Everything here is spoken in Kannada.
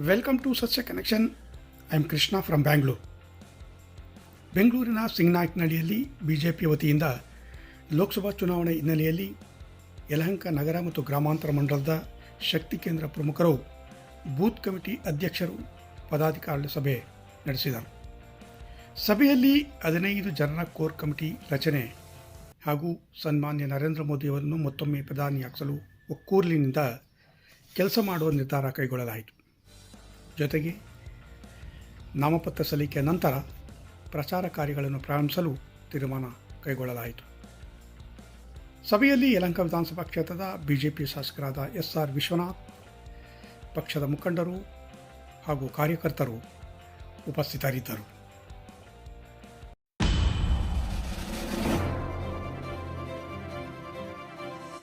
ವೆಲ್ಕಮ್ ಟು ಸಸ್ಯ connection. I am Krishna from Bangalore. ಬೆಂಗಳೂರಿನ ಸಿಂಗ್ನಾಯ್ಕ್ನಹಳ್ಳಿಯಲ್ಲಿ ಬಿಜೆಪಿ ವತಿಯಿಂದ ಲೋಕಸಭಾ ಚುನಾವಣೆ ಹಿನ್ನೆಲೆಯಲ್ಲಿ ಯಲಹಂಕ ನಗರ ಮತ್ತು ಗ್ರಾಮಾಂತರ ಮಂಡಲದ ಶಕ್ತಿ ಕೇಂದ್ರ ಪ್ರಮುಖರು, ಬೂತ್ ಕಮಿಟಿ ಅಧ್ಯಕ್ಷರು, ಪದಾಧಿಕಾರಿಗಳ ಸಭೆ ನಡೆಸಿದರು. ಸಭೆಯಲ್ಲಿ 15 ಜನರ ಕೋರ್ ಕಮಿಟಿ ರಚನೆ ಹಾಗೂ ಸನ್ಮಾನ್ಯ ನರೇಂದ್ರ ಮೋದಿಯವರನ್ನು ಮತ್ತೊಮ್ಮೆ ಪ್ರಧಾನಿಯಾಗಿಸಲು ಒಕ್ಕೂರಲಿನಿಂದ ಕೆಲಸ ಮಾಡುವ ನಿರ್ಧಾರ ಕೈಗೊಳ್ಳಲಾಯಿತು. ಜೊತೆಗೆ ನಾಮಪತ್ರ ಸಲ್ಲಿಕೆಯ ನಂತರ ಪ್ರಚಾರ ಕಾರ್ಯಗಳನ್ನು ಪ್ರಾರಂಭಿಸಲು ತೀರ್ಮಾನ ಕೈಗೊಳ್ಳಲಾಯಿತು. ಸಭೆಯಲ್ಲಿ ಯಲಹಂಕ ವಿಧಾನಸಭಾ ಕ್ಷೇತ್ರದ ಬಿಜೆಪಿ ಶಾಸಕರಾದ ಎಸ್.ಆರ್. ವಿಶ್ವನಾಥ್, ಪಕ್ಷದ ಮುಖಂಡರು ಹಾಗೂ ಕಾರ್ಯಕರ್ತರು ಉಪಸ್ಥಿತರಿದ್ದರು.